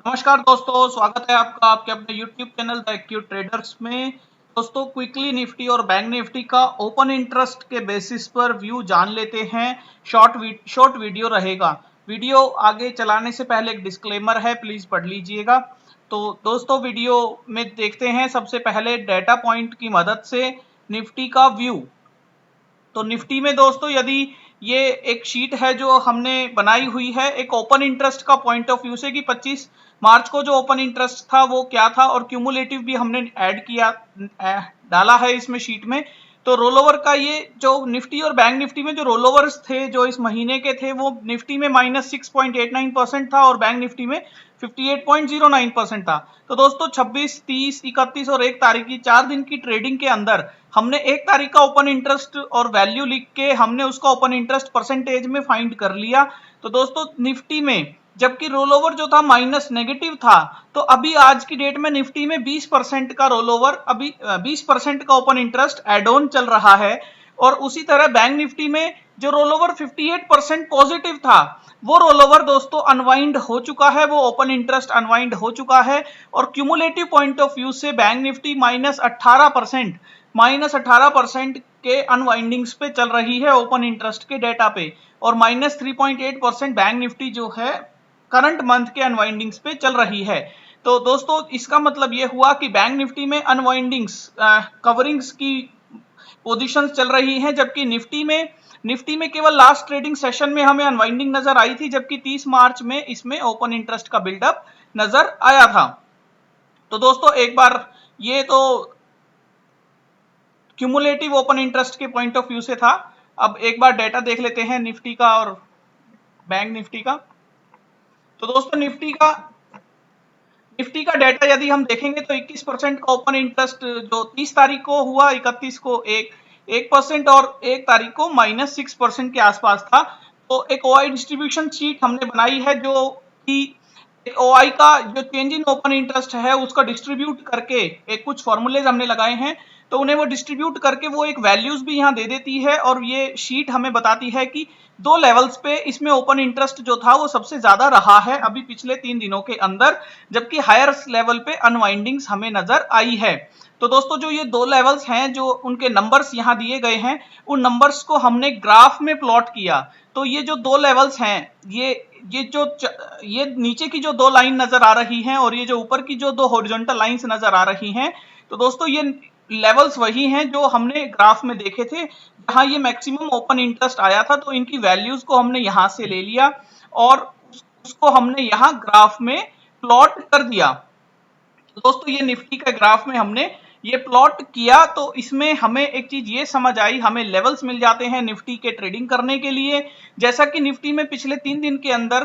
नमस्कार दोस्तों, स्वागत है आपका आपके अपने YouTube channel the acute traders में। दोस्तों, क्विकली निफ्टी और बैंक निफ्टी का ओपन इंटरेस्ट के बेसिस पर व्यू जान लेते हैं। शॉर्ट वीडियो रहेगा। वीडियो आगे चलाने से पहले एक डिस्क्लेमर है, प्लीज पढ़ लीजिएगा। तो दोस्तों, वीडियो में देखते हैं सबसे पहले डेटा पॉइंट की मदद से निफ्टी का व्यू। तो निफ्टी में दोस्तों, यदि ये एक शीट है जो हमने बनाई हुई है एक ओपन इंटरेस्ट का पॉइंट ऑफ व्यू से कि 25 मार्च को जो ओपन इंटरेस्ट था वो क्या था, और क्यूमुलेटिव भी हमने ऐड किया डाला है इसमें शीट में। तो रोल ओवर का ये जो निफ्टी और बैंक निफ्टी में जो रोल ओवर्स थे जो इस महीने के थे, वो निफ्टी में -6.89% था और बैंक निफ्टी में 58.09% था। तो दोस्तों, 26, 30, 31 और 1 तारीख की 4 दिन की ट्रेडिंग के अंदर हमने 1 तारीख का ओपन इंटरेस्ट और वैल्यू लिख के हमने उसका ओपन इंटरेस्ट परसेंटेज में फाइंड कर लिया। तो दोस्तों, निफ्टी में जबकि रोल ओवर जो था माइनस नेगेटिव था, तो अभी आज की डेट में निफ्टी में 20% का रोल ओवर, अभी 20% का ओपन इंटरेस्ट एड ऑन चल रहा है। और उसी तरह बैंक निफ्टी में जो रोल ओवर 58% पॉजिटिव था, वो रोल ओवर दोस्तों अनवाइंड हो चुका है, वो ओपन इंटरेस्ट अनवाइंड हो चुका है। और क्यूमुलेटिव पॉइंट ऑफ व्यू से बैंक निफ्टी -18% के अनवाइंडिंग्स पे चल रही है ओपन इंटरेस्ट के डेटा पे, और -3.8% बैंक निफ्टी जो है करंट मंथ के अनवाइंडिंग्स पे चल रही है। तो दोस्तों, इसका मतलब यह हुआ कि बैंक निफ्टी में अनवाइंडिंग्स कवरिंग्स की पोजीशंस चल रही हैं, जबकि निफ्टी में केवल लास्ट ट्रेडिंग सेशन में हमें अनवाइंडिंग नजर आई थी, जबकि 30 मार्च में इसमें ओपन इंटरेस्ट का बिल्डअप नजर आया था। तो दोस्तों, एक बार ये तो क्यूमुलेटिव ओपन इंटरेस्ट के पॉइंट ऑफ व्यू से था। अब एक बार डेटा देख लेते हैं निफ्टी का और बैंक निफ्टी का। तो दोस्तों, निफ्टी का डेटा यदि हम देखेंगे तो 21% का ओपन इंटरेस्ट जो 30 तारीख को हुआ, 31 को 1% और 1 तारीख को -6% के आसपास था। तो एक ओआई डिस्ट्रीब्यूशन शीट हमने बनाई है जो कि ओआई का जो चेंज इन ओपन इंटरेस्ट है उसका डिस्ट्रीब्यूट करके एक कुछ फॉर्मूलेज हमने लगाए हैं। तो उन्हें वो डिस्ट्रीब्यूट करके वो एक वैल्यूज भी यहाँ दे देती है, और ये शीट हमें बताती है कि 2 लेवल्स पे इसमें ओपन इंटरेस्ट जो था वो सबसे ज्यादा रहा है अभी पिछले 3 दिनों के अंदर, जबकि हायर लेवल पे अनवाइंडिंग्स हमें नजर आई है। तो दोस्तों, जो ये 2 लेवल्स हैं जो उनके नंबर्स यहाँ दिए गए हैं, उन नंबर्स को हमने ग्राफ में प्लॉट किया। तो ये जो 2 लेवल्स हैं, ये नीचे की जो 2 लाइन नजर आ रही हैं और ये जो ऊपर की जो 2 हॉरिजॉन्टल लाइंस नजर आ रही हैं, तो दोस्तों ये लेवल्स वही हैं जो हमने ग्राफ में देखे थे। जहां ये मैक्सिमम ओपन इंटरेस्ट आया था, तो इनकी वैल्यूज को हमने यहां से ले लिया और उसको हमने यहां ग्राफ में प्लॉट कर दिया। तो दोस्तों, ये निफ्टी का ग्राफ में हमने ये प्लॉट किया, तो इसमें हमें एक चीज ये समझ आई, हमें लेवल्स मिल जाते हैं निफ्टी के ट्रेडिंग करने के लिए। जैसा कि निफ्टी में पिछले 3 दिन के अंदर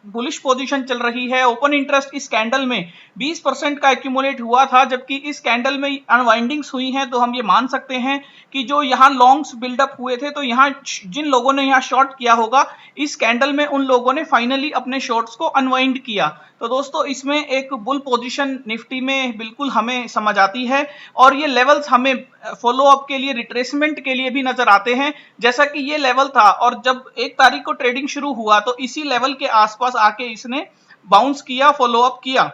बुलिश पोजीशन चल रही है, ओपन इंटरेस्ट इस कैंडल में 20% का एक्यूमुलेट हुआ था, जबकि इस कैंडल में अनवाइंडिंग्स हुई हैं। तो हम ये मान सकते हैं कि जो यहाँ लॉन्ग्स बिल्डअप हुए थे, तो यहाँ जिन लोगों ने यहाँ शॉर्ट किया होगा इस कैंडल में, उन लोगों ने फाइनली अपने शॉर्ट्स को अनवाइंड किया। तो दोस्तों, इसमें एक बुल पोजीशन निफ्टी में बिल्कुल हमें समझ आती है, और ये लेवल्स हमें फॉलो अप के लिए, रिट्रेसमेंट के लिए भी नजर आते हैं। जैसा कि ये लेवल था और जब 1 तारीख को ट्रेडिंग शुरू हुआ, तो इसी लेवल के आसपास आके इसने बाउंस किया, फॉलो अप किया,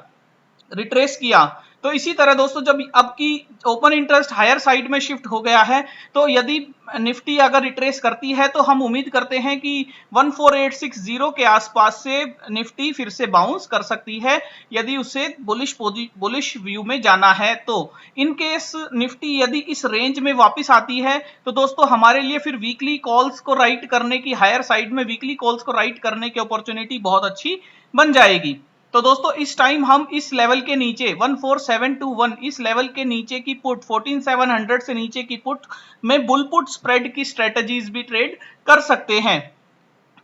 रिट्रेस किया। तो इसी तरह दोस्तों, जब अब की ओपन इंटरेस्ट हायर साइड में शिफ्ट हो गया है, तो यदि निफ्टी अगर रिट्रेस करती है तो हम उम्मीद करते हैं कि 14860 के आसपास से निफ्टी फिर से बाउंस कर सकती है, यदि उसे बुलिश व्यू में जाना है। तो इन केस निफ्टी यदि इस रेंज में वापस आती है, तो दोस्तों हमारे लिए फिर वीकली कॉल्स को राइट करने की, हायर साइड में वीकली कॉल्स को राइट करने की अपॉर्चुनिटी बहुत अच्छी बन जाएगी। तो दोस्तों, इस टाइम हम इस लेवल के नीचे 14721 इस लेवल के नीचे की पुट, 14700 से नीचे की पुट में बुल पुट स्प्रेड की स्ट्रेटजीज भी ट्रेड कर सकते हैं।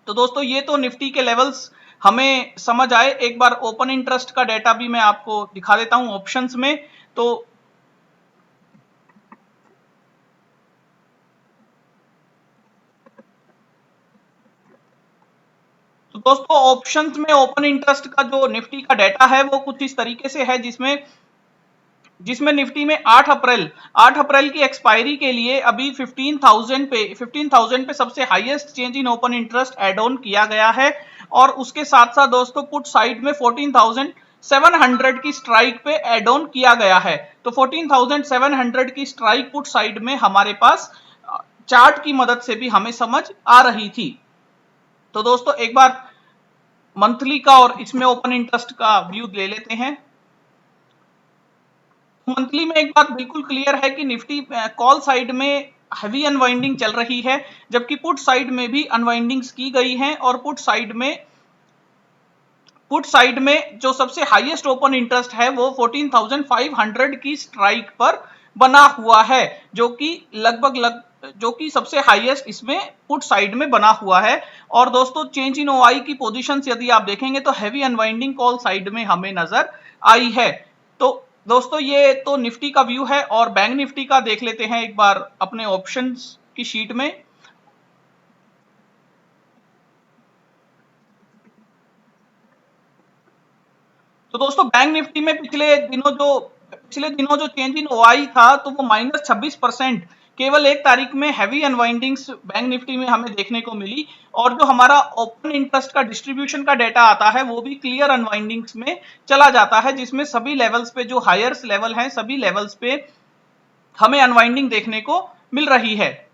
तो दोस्तों, ये तो निफ्टी के लेवल्स हमें समझ आए। एक बार ओपन इंटरेस्ट का डेटा भी मैं आपको दिखा देता हूं ऑप्शंस में। तो दोस्तों, ऑप्शंस में ओपन इंटरेस्ट का जो निफ्टी का डेटा है वो कुछ इस तरीके से है, जिसमें निफ्टी में 8 अप्रैल की एक्सपायरी के लिए अभी 15,000 पे सबसे highest change in open interest add on किया गया है। और उसके साथ साथ दोस्तों, पुट साइड में 14,700 की स्ट्राइक पे एड ऑन किया गया है। तो 14,700 की स्ट्राइक पुट साइड में हमारे पास चार्ट की मदद से भी हमें समझ आ रही थी। तो दोस्तों एक बार मंथली का और इसमें ओपन इंटरेस्ट का व्यू ले लेते हैं। मंथली में एक बात बिल्कुल क्लियर है कि निफ्टी कॉल साइड में हैवी अनवाइंडिंग चल रही है, जबकि पुट साइड में भी अनवाइंडिंग्स की गई हैं और पुट साइड में जो सबसे हाईएस्ट ओपन इंटरेस्ट है वो 14,500 की स्ट्राइक पर बना हुआ है, जो कि सबसे हाईएस्ट इसमें पुट साइड में बना हुआ है। और दोस्तों चेंज इन ओआई की पोजीशंस यदि आप देखेंगे तो हैवी अनवाइंडिंग कॉल साइड में हमें नजर आई है। तो दोस्तों ये तो निफ्टी का व्यू है, और बैंक निफ्टी का देख लेते हैं एक बार अपने ऑप्शंस की शीट में। तो दोस्तों बैंक निफ्टी में पिछले दिनों जो चेंज इन ओआई था तो वो -26% केवल 1 तारीख में हैवी अनवाइंडिंग्स बैंक निफ्टी में हमें देखने को मिली। और जो हमारा ओपन इंटरेस्ट का डिस्ट्रीब्यूशन का डेटा आता है वो भी क्लियर अनवाइंडिंग्स में चला जाता है, जिसमें सभी लेवल्स पे जो हायर्स लेवल हैं सभी लेवल्स पे हमें अनवाइंडिंग देखने को मिल रही है।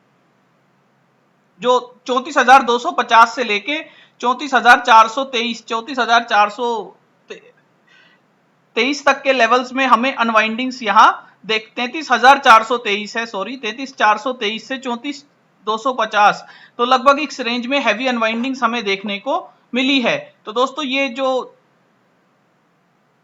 जो 34,250 से लेके 34,423 34,423 तक के लेवल्स में हमें अनवाइंडिंग्स यहां 33,423 है, सॉरी 33,423 से 34,250, तो लगभग इस रेंज में हैवी अनवाइंडिंग्स हमें देखने को मिली है। तो दोस्तों ये जो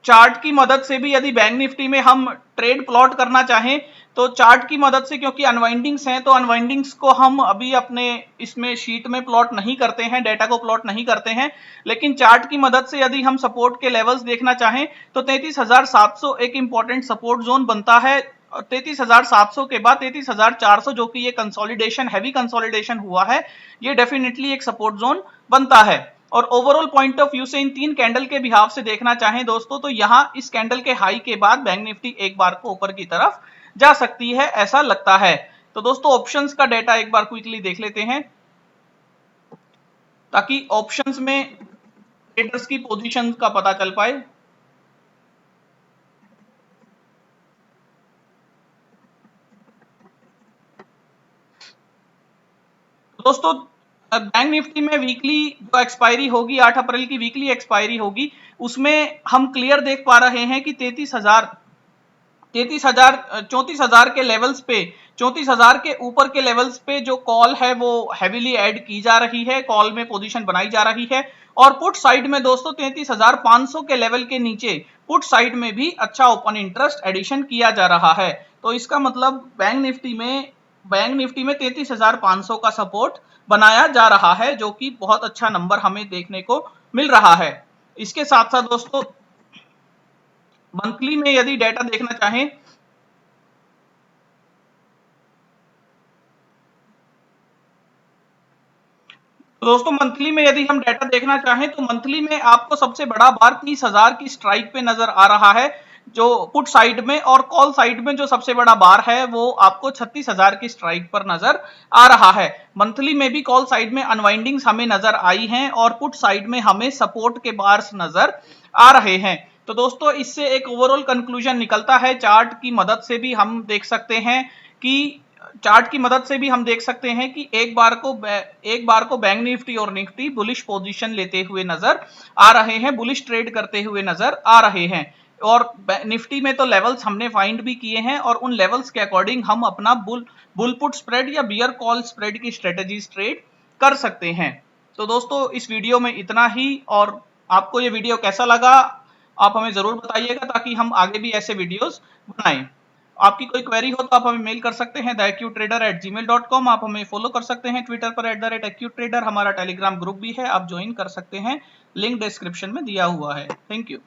चार्ट की मदद से भी यदि बैंक निफ्टी में हम ट्रेड प्लॉट करना चाहें तो चार्ट की मदद से, क्योंकि अनवाइंडिंग्स हैं तो अनवाइंडिंग्स को हम अभी अपने इसमें शीट में प्लॉट नहीं करते हैं, डेटा को प्लॉट नहीं करते हैं, लेकिन चार्ट की मदद से यदि हम सपोर्ट के लेवल्स देखना चाहें तो 33,700 एक इंपॉर्टेंट सपोर्ट जोन बनता है। 33,700 के बाद 33,400 जो कि ये कंसोलिडेशन हैवी कंसोलिडेशन हुआ है, ये डेफिनेटली एक सपोर्ट जोन बनता है। और ओवरऑल पॉइंट ऑफ व्यू से इन 3 कैंडल के बिहाव से देखना चाहें दोस्तों तो यहां इस कैंडल के हाई के बाद बैंक निफ्टी एक बार को ऊपर की तरफ जा सकती है, ऐसा लगता है। तो दोस्तों ऑप्शंस का डेटा एक बार क्विकली देख लेते हैं ताकि ऑप्शंस में ट्रेडर्स की पोजीशन का पता चल पाए। दोस्तों बैंक निफ्टी में वीकली जो एक्सपायरी होगी 8 अप्रैल की वीकली एक्सपायरी होगी, उसमें हम क्लियर देख पा रहे हैं कि 34,000 के लेवल्स पे 34,000 के ऊपर के लेवल्स पे जो कॉल है वो हैवीली ऐड की जा रही है, कॉल में पोजीशन बनाई जा रही है। और पुट साइड में दोस्तों 33,500 के लेवल के नीचे पुट साइड में भी अच्छा ओपन इंटरेस्ट एडिशन किया जा रहा है। तो इसका मतलब बैंक निफ्टी में 33,500 का सपोर्ट बनाया जा रहा है, जो कि बहुत अच्छा नंबर हमें देखने को मिल रहा है। इसके साथ साथ दोस्तों मंथली में यदि डेटा देखना चाहें तो दोस्तों मंथली में यदि हम डेटा देखना चाहें तो मंथली में आपको सबसे बड़ा बार 30,000 की स्ट्राइक पे नजर आ रहा है जो पुट साइड में, और कॉल साइड में जो सबसे बड़ा बार है वो आपको 36,000 की स्ट्राइक पर नजर आ रहा है। मंथली में भी कॉल साइड में अनवाइंडिंग्स हमें नजर आई हैं और पुट साइड में हमें सपोर्ट के बार्स नजर आ रहे हैं। तो दोस्तों इससे एक ओवरऑल कंक्लूजन निकलता है, चार्ट की मदद से भी हम देख सकते हैं कि एक बार को बैंक निफ्टी और निफ्टी बुलिश पोजीशन लेते हुए नजर आ रहे हैं, बुलिश ट्रेड करते हुए नजर आ रहे हैं। और निफ्टी में तो लेवल्स हमने फाइंड भी किए हैं और उन लेवल्स के अकॉर्डिंग हम अपना बुल पुट स्प्रेड या बियर कॉल स्प्रेड की स्ट्रेटजीज ट्रेड कर सकते हैं। तो दोस्तों इस वीडियो में इतना ही, और आपको ये वीडियो कैसा लगा आप हमें जरूर बताइएगा ताकि हम आगे भी ऐसे वीडियोस बनाएं। आपकी कोई क्वेरी हो तो आप हमें मेल कर सकते हैं theaccutrader@gmail.com। आप हमें फॉलो कर सकते हैं ट्विटर पर @accutrader। हमारा टेलीग्राम ग्रुप भी है, आप ज्वाइन कर सकते हैं, लिंक डिस्क्रिप्शन में दिया हुआ है। Thank you.